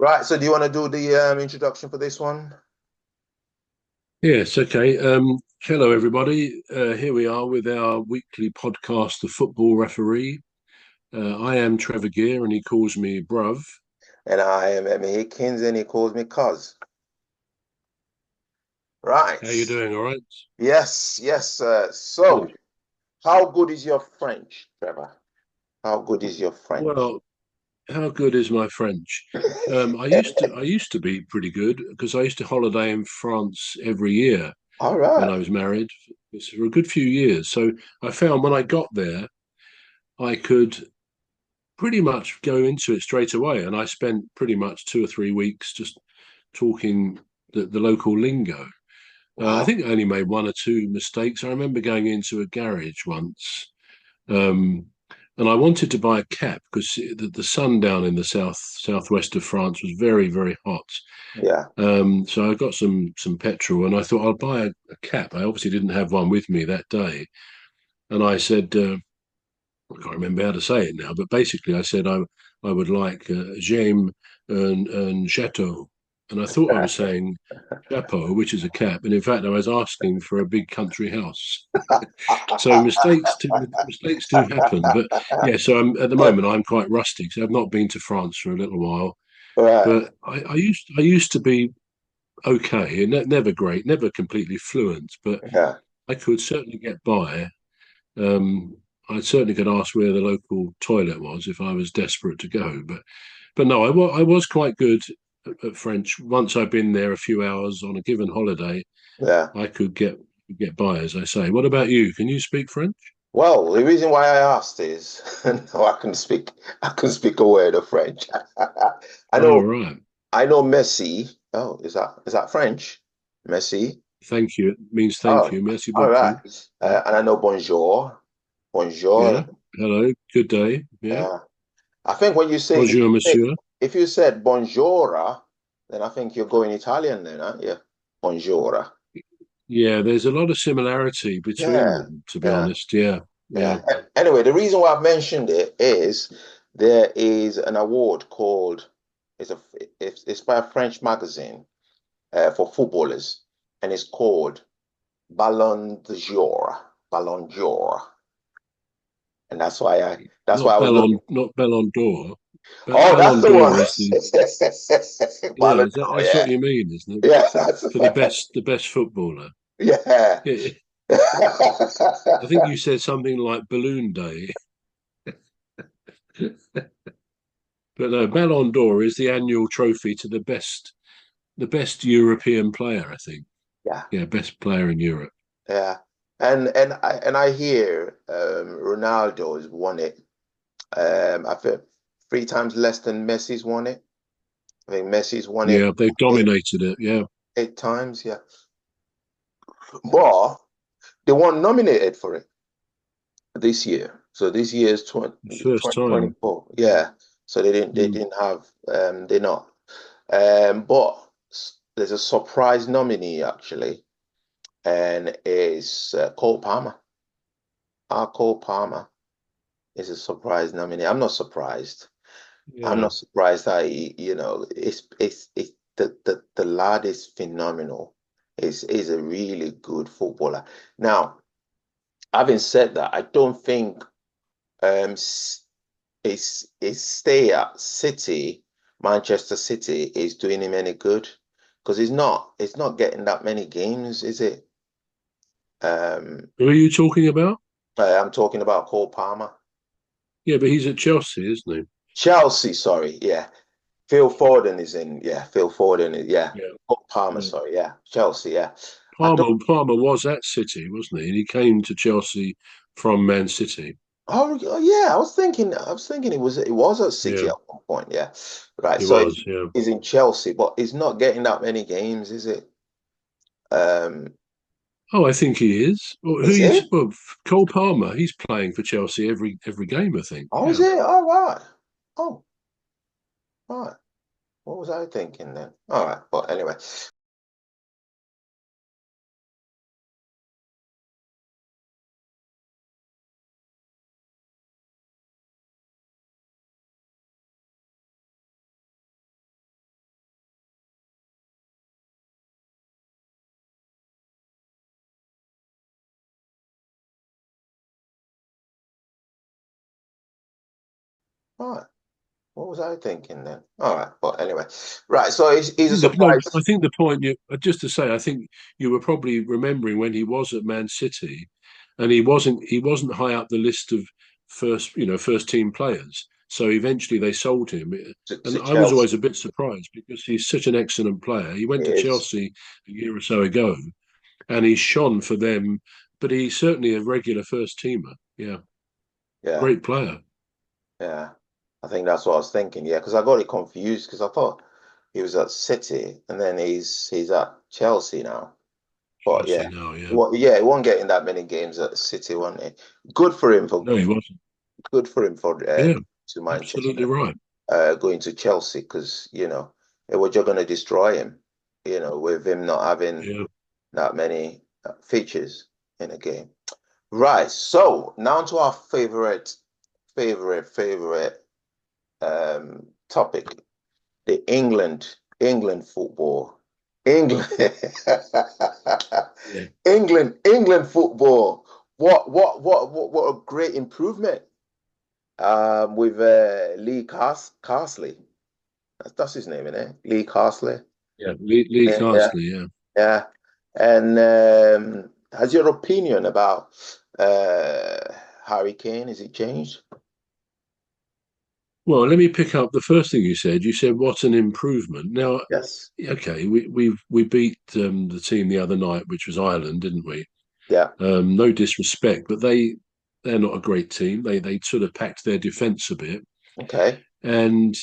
Right. So do you want to do the introduction for this one? Yes, okay. Hello, everybody. Here we are with our weekly podcast, The Football Referee. I am Trevor Gear, and he calls me Bruv. And I am Emmy Hikins, and he calls me Cuz. Right. How you doing? All right? Yes, yes. So, Good. how good is your French, Trevor? How good is your French? Well, how good is my French? I used to be pretty good because I used to holiday in France every year All when right. I was married for a good few years. So I found when I got there, I could pretty much go into it straight away, and I spent pretty much 2 or 3 weeks just talking the local lingo. I Wow. think I only made one or two mistakes. I remember going into a garage once, um, and I wanted to buy a cap because the sun down in the southwest of France was very, very hot. Yeah. So I got some petrol, and I thought I'll buy a cap. I obviously didn't have one with me that day, and I said, I can't remember how to say it now, but basically I said I would like James and Chateau, and I thought I was saying chapeau, which is a cap, and in fact I was asking for a big country house. So mistakes do happen, but yeah. So at the moment I'm quite rusty, so I've not been to France for a little while. Right. But I used to be okay, and never great, never completely fluent, but Yeah. I could certainly get by. Um, I certainly could ask where the local toilet was if I was desperate to go. But no, I was quite good at French. Once I've been there a few hours on a given holiday, Yeah. I could get by, as I say. What about you? Can you speak French? Well, the reason why I asked is no, I can speak a word of French. I Oh, know right. I know Messi. Oh, is that French? Messi. Thank you. It means thank Oh, you. Merci all right. beaucoup. And I know bonjour. Bonjour. Yeah. Hello. Good day. Yeah. Yeah. I think when you say Bonjour, monsieur. if you said bonjour, then I think you're going Italian then, huh? Yeah. Bonjour. Yeah, there's a lot of similarity between Yeah. them, to be Yeah. honest. Yeah. Yeah. Yeah. Anyway, the reason why I've mentioned it is there is an award called it's a it's by a French magazine for footballers, and it's called Ballon d'Or. Ballon d'Or. And that's why I was looking. Not Ballon d'Or. Oh, that's Ballon the d'Or is the one. yeah. Ballon d'Or, That's what yeah. you mean, isn't it? Yeah, that's For the best footballer. yeah. Yeah, I think you said something like Balloon Day, but no, Ballon d'Or is the annual trophy to the best European player. I think. Yeah, Yeah, best player in Europe. yeah. And I hear Ronaldo has won it. I think three times less than Messi's won it. I think Messi's won it Yeah, they've eight, dominated it. Yeah, 8 times, yeah. But they weren't nominated for it this year. So this year is the first time. 2024. Yeah. So they Mm. didn't have they're not. But there's a surprise nominee actually, and it's Cole Palmer. Our Cole Palmer is a surprise nominee. I'm not surprised. I'm Yeah. not surprised that it's the lad is phenomenal. Is a really good footballer. Now, having said that, I don't think his stay at City, Manchester City, is doing him any good because he's not getting that many games, is it? Um, Who are you talking about? I'm talking about Cole Palmer. Yeah, but he's at Chelsea, isn't Chelsea, sorry, yeah. Phil Foden is in, yeah. Phil Foden is, yeah. he? Cole Palmer, Yeah. sorry, yeah. Chelsea, yeah. I don't. Palmer was at City, wasn't he? And he came to Chelsea from Man City. Oh, yeah. I was thinking it was at City Yeah, at one point, yeah. Right. he So was. Yeah. he's in Chelsea, but he's not getting that many games, is it? Um, Oh, I think he is. Well, is it? Cole Palmer. He's playing for Chelsea every game. I think. Oh, is Yeah. it? All right. Oh, all right. What was I thinking then? All right. But anyway. All right. What was I thinking then? All right. But anyway, right. So he's a No, surprise. I think the point you just to say, I think you were probably remembering when he was at Man City, and he wasn't high up the list of first team players. So eventually they sold him, and To I was Chelsea. always a bit surprised because he's such an excellent player. He It went to is. Chelsea a year or so ago, and he's shone for them. But he's certainly a regular first teamer. Yeah, Yeah. great player. Yeah. I think that's what I was thinking. Yeah, because I got it confused because I thought he was at City and then he's at Chelsea now. But yeah. Chelsea now, yeah. Well, yeah, he won't get in that many games at City, won't he? Good for him for No, he wasn't. good for him for Yeah, to absolutely Manchester right. going to Chelsea because they were just going to destroy him. With him not having Yeah. that many features in a game. Right. So now to our favorite topic: the England football. England, Yeah. England football. What a great improvement with Lee Carsley. That's his name, isn't it? Lee Carsley. Yeah, Lee Yeah, Carsley, yeah. yeah. And has your opinion about Harry Kane, has it changed? Well, let me pick up the first thing you said. You said, "What an improvement!" Now, Yes. okay, we beat the team the other night, which was Ireland, didn't we? Yeah. No disrespect, but they're not a great team. They sort of packed their defence a bit, Okay. and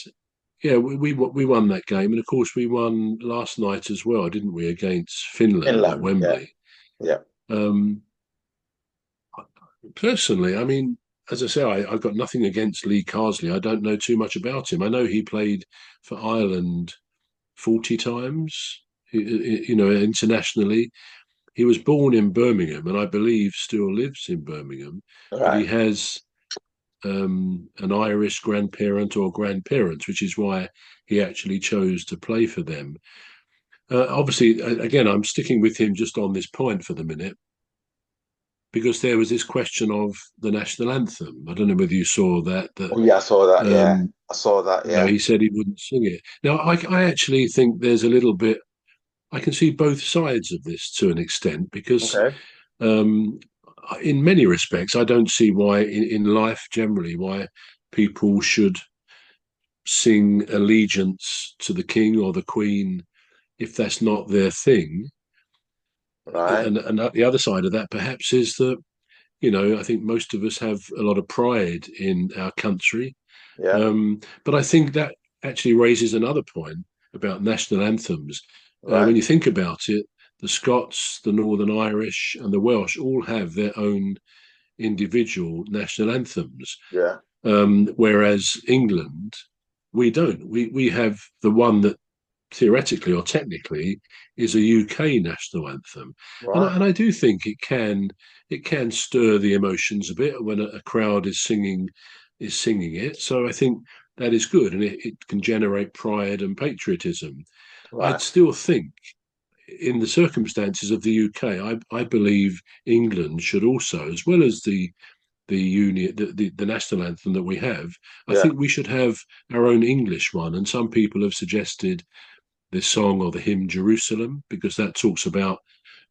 yeah, we won that game, and of course we won last night as well, didn't we, against Finland at Finland. Yeah. Wembley? Yeah. Um, Personally, I mean, as I say, I've got nothing against Lee Carsley. I don't know too much about him. I know he played for Ireland 40 times, internationally. He was born in Birmingham and I believe still lives in Birmingham, All but right. he has an Irish grandparent or grandparents, which is why he actually chose to play for them. Obviously, again, I'm sticking with him just on this point for the minute because there was this question of the national anthem. I don't know whether you saw that. That Oh, yeah, I saw that. Yeah. um, I saw that. Yeah. he said he wouldn't sing it. Now, I actually think there's a little bit. I can see both sides of this to an extent because, Okay. um, in many respects, I don't see why in life generally why people should sing allegiance to the king or the queen if that's not their thing. Right. And the other side of that perhaps is that I think most of us have a lot of pride in our country. Yeah. But I think that actually raises another point about national anthems. Right. When you think about it, the Scots, the Northern Irish, and the Welsh all have their own individual national anthems, Yeah. whereas England, we don't. We have the one that theoretically or technically is a UK national anthem, and Right. I do think it can stir the emotions a bit when a crowd is singing it. So I think that is good, and it can generate pride and patriotism. I'd Right. still think, in the circumstances of the UK, I believe England should also, as well as the union, the national anthem that we have, I Yeah. think we should have our own English one. And some people have suggested this song or the hymn Jerusalem, because that talks about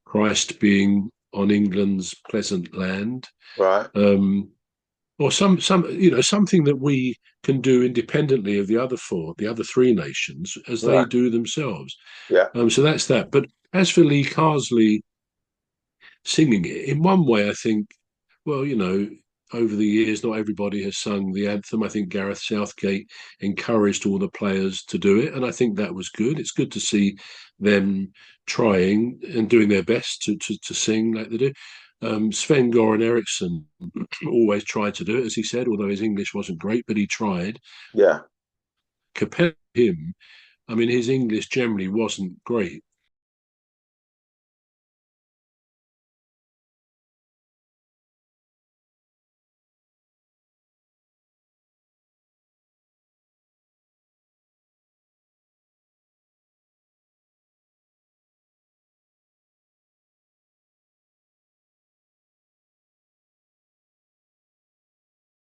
Christ being on England's pleasant land. Right. Um, or something that we can do independently of the other three nations, as they Right. do themselves. Yeah. So that's that. But as for Lee Carsley singing it, in one way, I think, well, over the years, not everybody has sung the anthem. I think Gareth Southgate encouraged all the players to do it, and I think that was good. It's good to see them trying and doing their best to sing like they do. Sven Goran Eriksson always tried to do it, as he said, although his English wasn't great, but he tried. Yeah. Compared to him, I mean, his English generally wasn't great,